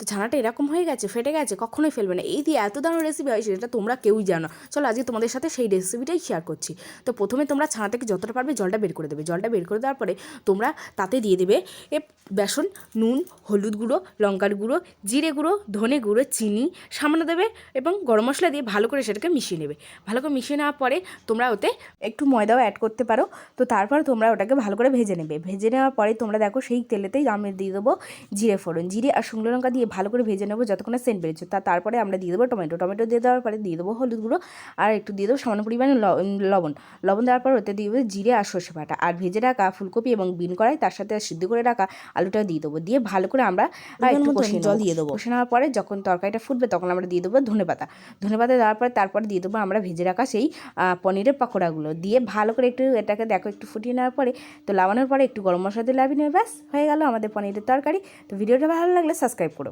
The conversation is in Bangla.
ছানাটা এরকম হয়ে গেছে, ফেটে গেছে, কখনোই ফেলবে না। এই দিয়ে এত দারুণ রেসিপি হয় সেটা তোমরা কেউই জানো। চলো আজকে তোমাদের সাথে সেই রেসিপিটাই শেয়ার করছি। তো প্রথমে তোমরা ছানা থেকে যতটা পারবে জলটা বের করে দেবে। জলটা বের করে দেওয়ার পরে তোমরা তাতে দিয়ে দেবে বেসন, নুন, হলুদ গুঁড়ো, লঙ্কার গুঁড়ো, জিরে গুঁড়ো, ধনে গুঁড়ো, চিনি সামান্য দেবে এবং গরম মশলা দিয়ে ভালো করে সেটাকে মিশিয়ে নেবে। ভালো করে মিশিয়ে নেওয়ার পরে তোমরা ওতে একটু ময়দাও অ্যাড করতে পারো। তো তারপর তোমরা ওটাকে ভালো করে ভেজে নেবে। ভেজে নেওয়ার পরে তোমরা দেখো সেই তেলেতেই আমি দিয়ে দেবো জিরে ফোড়ন। জিরে আর শুকনো লঙ্কা দিয়ে ভালো করে ভেজে নেবো যতক্ষণে সেন্ট বেরোচ্ছে। তারপরে আমরা দিয়ে দেবো টমেটো। টমেটো দিয়ে দেওয়ার পরে দিয়ে দেবো হলুদ গুঁড়ো আর একটু দিয়ে দেবো সামান্য পরিমাণে লবণ দেওয়ার পর ওতে দিয়ে দেবো জিরে আর সর্ষে বাটা আর ভেজে রাখা ফুলকপি এবং বিন কড়াই, তার সাথে সিদ্ধ করে রাখা আলুটা দিয়ে দেবো। দিয়ে ভালো করে আমরা একটু কষিয়ে জল দিয়ে দেবো। কষে নেওয়ার পরে যখন তরকারিটা ফুটবে তখন আমরা দিয়ে দেবো ধনেপাতা। ধনেপাতা দেওয়ার পরে তারপরে দিয়ে দেবো আমরা ভেজে রাখা সেই পনিরের পকোড়াগুলো। দিয়ে ভালো করে একটু এটাকে দেখো একটু ফুটিয়ে নেওয়ার পরে তো লাগানোর পরে একটু গরম মশলা দিয়ে লাভিয়ে নেবে। ব্যাস হয়ে গেল আমাদের পনিরের তরকারি। তো ভিডিওটা ভালো লাগলে সাবস্ক্রাইব করো।